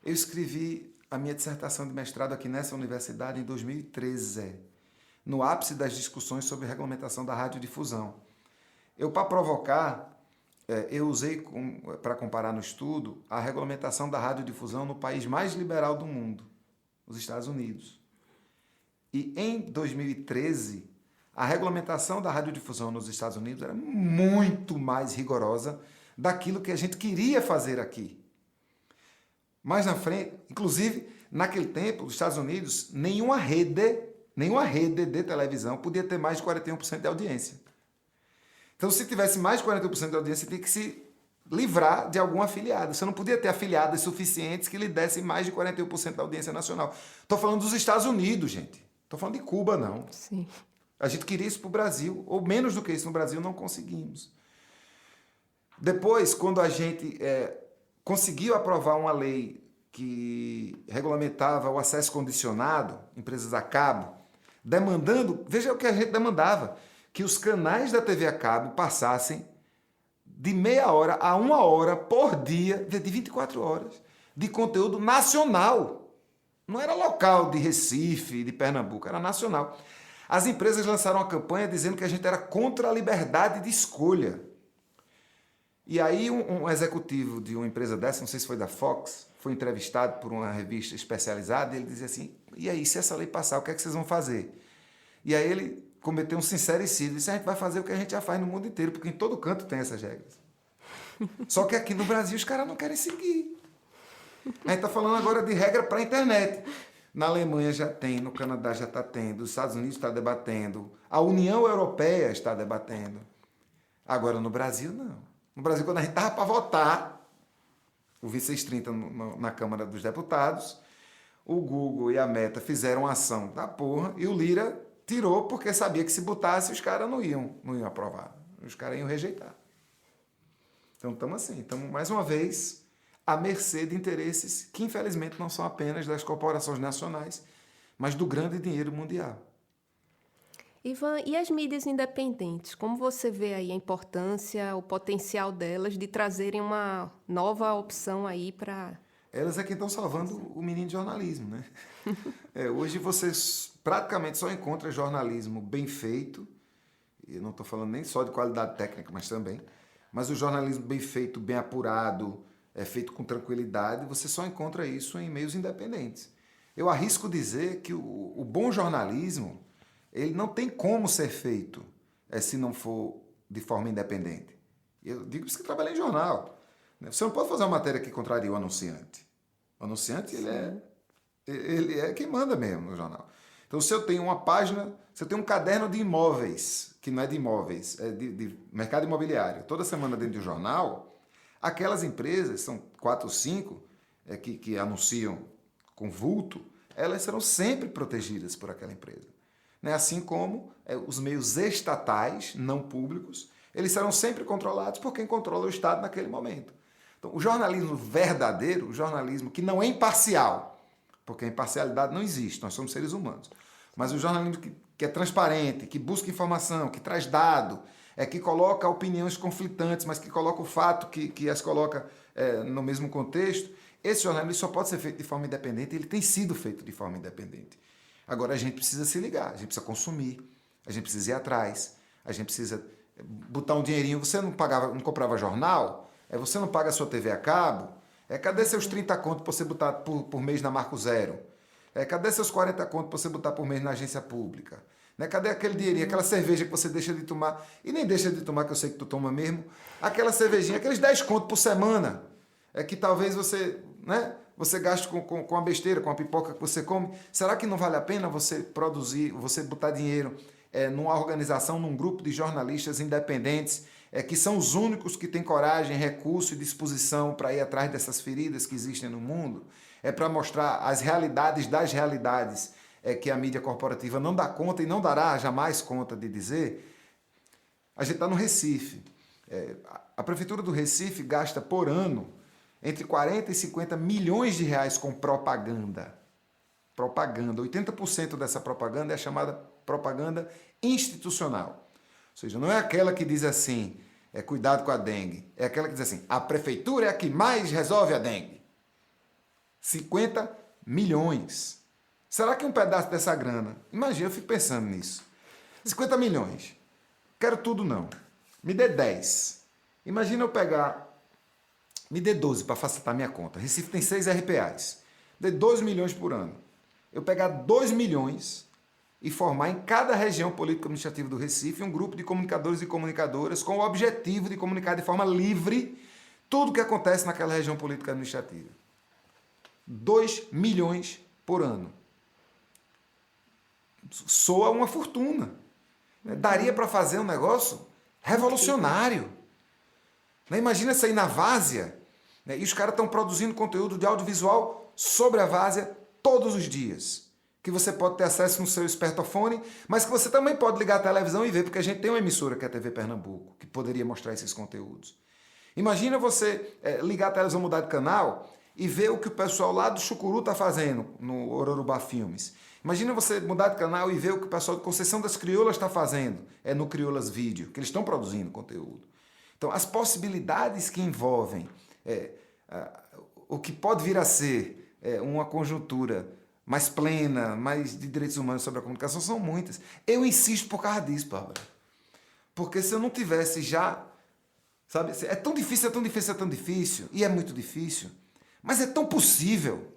Eu escrevi a minha dissertação de mestrado aqui nessa universidade em 2013, no ápice das discussões sobre regulamentação da radiodifusão. Para provocar, eu usei para comparar no estudo a regulamentação da radiodifusão no país mais liberal do mundo, os Estados Unidos. E em 2013, a regulamentação da radiodifusão nos Estados Unidos era muito mais rigorosa daquilo que a gente queria fazer aqui. Mais na frente, inclusive, naquele tempo, os Estados Unidos, nenhuma rede de televisão podia ter mais de 41% de audiência. Então, se tivesse mais de 40% de audiência, tinha que se livrar de algum afiliado. Você não podia ter afiliadas suficientes que lhe dessem mais de 41% da audiência nacional. Estou falando dos Estados Unidos, gente. Estou falando de Cuba, não. Sim. A gente queria isso para o Brasil, ou menos do que isso no Brasil, não conseguimos. Depois, quando a gente conseguiu aprovar uma lei que regulamentava o acesso condicionado, empresas a cabo, demandando, veja o que a gente demandava, que os canais da TV a cabo passassem de meia hora a 1 hora por dia, de 24 horas, de conteúdo nacional. Não era local de Recife, de Pernambuco, era nacional. As empresas lançaram uma campanha dizendo que a gente era contra a liberdade de escolha. E aí um executivo de uma empresa dessa, não sei se foi da Fox, foi entrevistado por uma revista especializada e ele dizia assim, e aí, se essa lei passar, o que é que vocês vão fazer? E aí ele cometeu um sincericídio, disse, a gente vai fazer o que a gente já faz no mundo inteiro, porque em todo canto tem essas regras. Só que aqui no Brasil os caras não querem seguir. A gente está falando agora de regra para a internet. Na Alemanha já tem, no Canadá já está tendo, os Estados Unidos está debatendo, a União Europeia está debatendo. Agora, no Brasil, não. No Brasil, quando a gente estava para votar, o 2630 na Câmara dos Deputados, o Google e a Meta fizeram ação da porra e o Lira tirou porque sabia que se botasse os caras não iam aprovar. Os caras iam rejeitar. Então estamos assim, estamos mais uma vez à mercê de interesses que infelizmente não são apenas das corporações nacionais, mas do grande dinheiro mundial. Ivan, e as mídias independentes? Como você vê aí a importância, o potencial delas de trazerem uma nova opção aí para... Elas é quem estão salvando o menino de jornalismo, né? Hoje você praticamente só encontra jornalismo bem feito, e eu não estou falando nem só de qualidade técnica, mas também, mas o jornalismo bem feito, bem apurado, feito com tranquilidade, você só encontra isso em meios independentes. Eu arrisco dizer que o bom jornalismo, ele não tem como ser feito se não for de forma independente. Eu digo isso que trabalhei em jornal. Você não pode fazer uma matéria que contraria o anunciante. O anunciante, ele é quem manda mesmo no jornal. Então, se eu tenho uma página, se eu tenho um caderno de imóveis, que não é de imóveis, é de mercado imobiliário, toda semana dentro do jornal, aquelas empresas, são 4 ou 5, que anunciam com vulto, elas serão sempre protegidas por aquela empresa. Assim como os meios estatais, não públicos, eles serão sempre controlados por quem controla o Estado naquele momento. Então, o jornalismo verdadeiro, o jornalismo que não é imparcial, porque a imparcialidade não existe, nós somos seres humanos, mas o jornalismo que é transparente, que busca informação, que traz dado, que coloca opiniões conflitantes, mas que coloca o fato, que as coloca no mesmo contexto, esse jornalismo só pode ser feito de forma independente, ele tem sido feito de forma independente. Agora a gente precisa se ligar, a gente precisa consumir, a gente precisa ir atrás, a gente precisa botar um dinheirinho. Você não comprava jornal? Você não paga a sua TV a cabo? Cadê seus 30 contos para você botar por mês na Marco Zero? Cadê seus 40 contos para você botar por mês na agência pública? Cadê aquele dinheirinho, aquela cerveja que você deixa de tomar, e nem deixa de tomar, que eu sei que tu toma mesmo, aquela cervejinha, aqueles 10 contos por semana, que talvez você, você gaste com a besteira, com a pipoca que você come. Será que não vale a pena você produzir, você botar dinheiro numa organização, num grupo de jornalistas independentes, que são os únicos que têm coragem, recurso e disposição para ir atrás dessas feridas que existem no mundo, para mostrar as realidades das realidades que a mídia corporativa não dá conta e não dará jamais conta de dizer? A gente está no Recife. A Prefeitura do Recife gasta por ano entre 40 e 50 milhões de reais com propaganda. Propaganda. 80% dessa propaganda é a chamada propaganda institucional. Ou seja, não é aquela que diz assim, cuidado com a dengue. É aquela que diz assim, a prefeitura é a que mais resolve a dengue. 50 milhões. Será que um pedaço dessa grana... Imagina, eu fico pensando nisso. 50 milhões. Quero tudo não. Me dê 10. Imagina eu pegar... Me dê 12 para facilitar minha conta. Recife tem 6 RPAs. Dê 12 milhões por ano. Eu pegar 2 milhões e formar em cada região político-administrativa do Recife um grupo de comunicadores e comunicadoras com o objetivo de comunicar de forma livre tudo o que acontece naquela região político-administrativa. 2 milhões por ano. Soa uma fortuna. Daria para fazer um negócio revolucionário. Imagina isso aí na Várzea, e os caras estão produzindo conteúdo de audiovisual sobre a Várzea todos os dias, que você pode ter acesso no seu espertofone, mas que você também pode ligar a televisão e ver, porque a gente tem uma emissora que é a TV Pernambuco, que poderia mostrar esses conteúdos. Imagina você ligar a televisão, mudar de canal e ver o que o pessoal lá do Chucuru está fazendo no Ororubá Filmes. Imagina você mudar de canal e ver o que o pessoal de Conceição das Crioulas está fazendo no Crioulas Vídeo, que eles estão produzindo conteúdo. Então, as possibilidades que envolvem o que pode vir a ser uma conjuntura mais plena, mais de direitos humanos sobre a comunicação, são muitas. Eu insisto por causa disso, Bárbara. Porque se eu não tivesse já... Sabe, é tão difícil, é tão difícil, é tão difícil, e é muito difícil, mas é tão possível.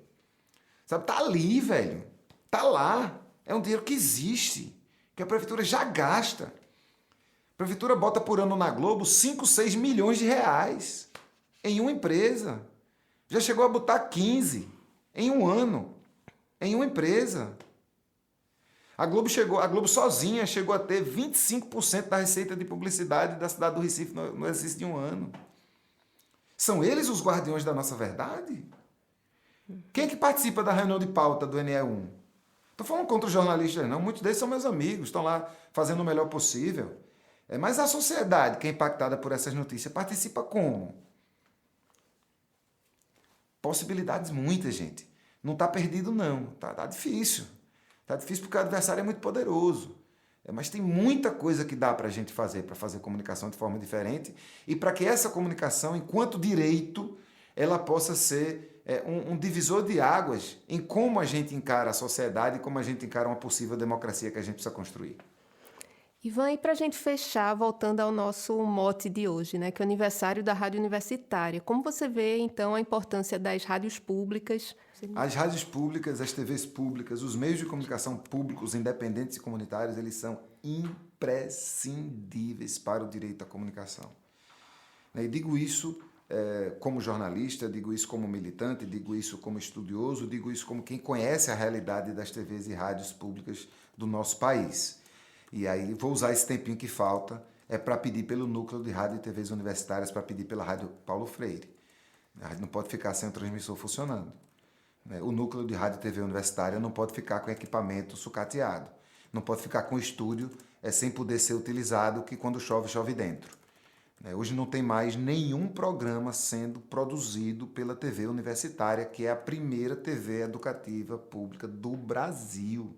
Sabe, tá ali, velho. Tá lá. É um dinheiro que existe, que a prefeitura já gasta. A prefeitura bota por ano na Globo 5, 6 milhões de reais em uma empresa. Já chegou a botar 15 em um ano em uma empresa. A Globo sozinha chegou a ter 25% da receita de publicidade da cidade do Recife no exercício de um ano. São eles os guardiões da nossa verdade? Quem é que participa da reunião de pauta do NE1? Estou falando contra os jornalistas, não. Muitos deles são meus amigos, estão lá fazendo o melhor possível. Mas a sociedade que é impactada por essas notícias participa como? Possibilidades muitas, gente. Não está perdido, não. Tá difícil. Está difícil porque o adversário é muito poderoso. Mas tem muita coisa que dá para a gente fazer, para fazer comunicação de forma diferente e para que essa comunicação, enquanto direito, ela possa ser um divisor de águas em como a gente encara a sociedade e como a gente encara uma possível democracia que a gente precisa construir. Ivan, e para a gente fechar, voltando ao nosso mote de hoje, né, que é o aniversário da Rádio Universitária, como você vê, então, a importância das rádios públicas? As rádios públicas, as TVs públicas, os meios de comunicação públicos, independentes e comunitários, eles são imprescindíveis para o direito à comunicação. E digo isso como jornalista, digo isso como militante, digo isso como estudioso, digo isso como quem conhece a realidade das TVs e rádios públicas do nosso país. E aí vou usar esse tempinho que falta para pedir pelo núcleo de rádio e TVs universitárias, para pedir pela Rádio Paulo Freire. A rádio não pode ficar sem o transmissor funcionando. O núcleo de rádio e TV universitária não pode ficar com equipamento sucateado. Não pode ficar com estúdio sem poder ser utilizado, que quando chove, chove dentro. Hoje não tem mais nenhum programa sendo produzido pela TV universitária, que é a primeira TV educativa pública do Brasil.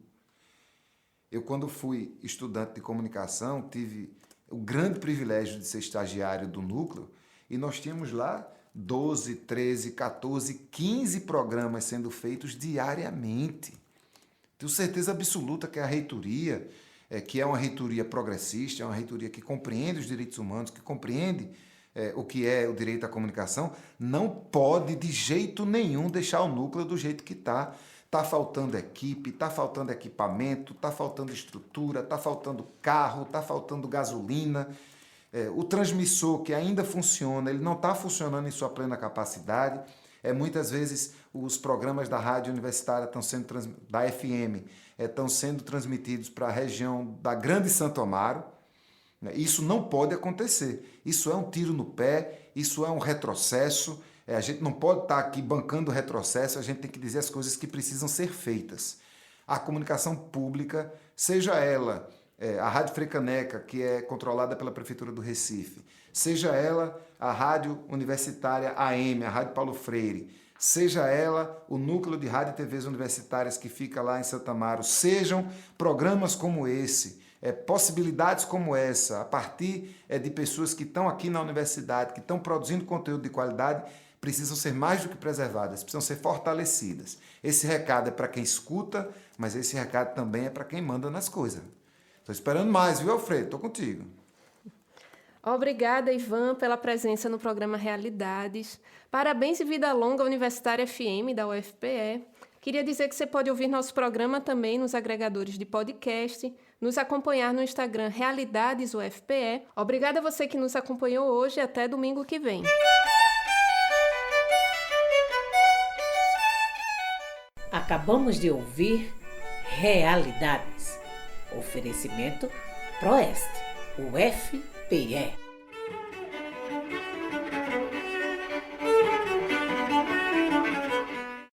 Eu, quando fui estudante de comunicação, tive o grande privilégio de ser estagiário do núcleo e nós tínhamos lá 12, 13, 14, 15 programas sendo feitos diariamente. Tenho certeza absoluta que a reitoria, que é uma reitoria progressista, é uma reitoria que compreende os direitos humanos, que compreende o que é o direito à comunicação, não pode de jeito nenhum deixar o núcleo do jeito que está. Está faltando equipe, está faltando equipamento, está faltando estrutura, está faltando carro, está faltando gasolina. O transmissor que ainda funciona, ele não está funcionando em sua plena capacidade. Muitas vezes os programas da rádio universitária da FM estão sendo transmitidos para a região da Grande Santo Amaro. Isso não pode acontecer. Isso é um tiro no pé, isso é um retrocesso. A gente não pode estar aqui bancando o retrocesso, a gente tem que dizer as coisas que precisam ser feitas. A comunicação pública, seja ela a Rádio Frecaneca, que é controlada pela Prefeitura do Recife, seja ela a Rádio Universitária AM, a Rádio Paulo Freire, seja ela o núcleo de rádio e TVs universitárias que fica lá em Santa Amaro, sejam programas como esse, possibilidades como essa, a partir de pessoas que estão aqui na universidade, que estão produzindo conteúdo de qualidade, precisam ser mais do que preservadas, precisam ser fortalecidas. Esse recado é para quem escuta, mas esse recado também é para quem manda nas coisas. Estou esperando mais, viu, Alfredo? Estou contigo. Obrigada, Ivan, pela presença no programa Realidades. Parabéns e vida longa à Universitária FM da UFPE. Queria dizer que você pode ouvir nosso programa também nos agregadores de podcast, nos acompanhar no Instagram Realidades UFPE. Obrigada a você que nos acompanhou hoje e até domingo que vem. Acabamos de ouvir Realidades. Oferecimento Proeste, UFPE.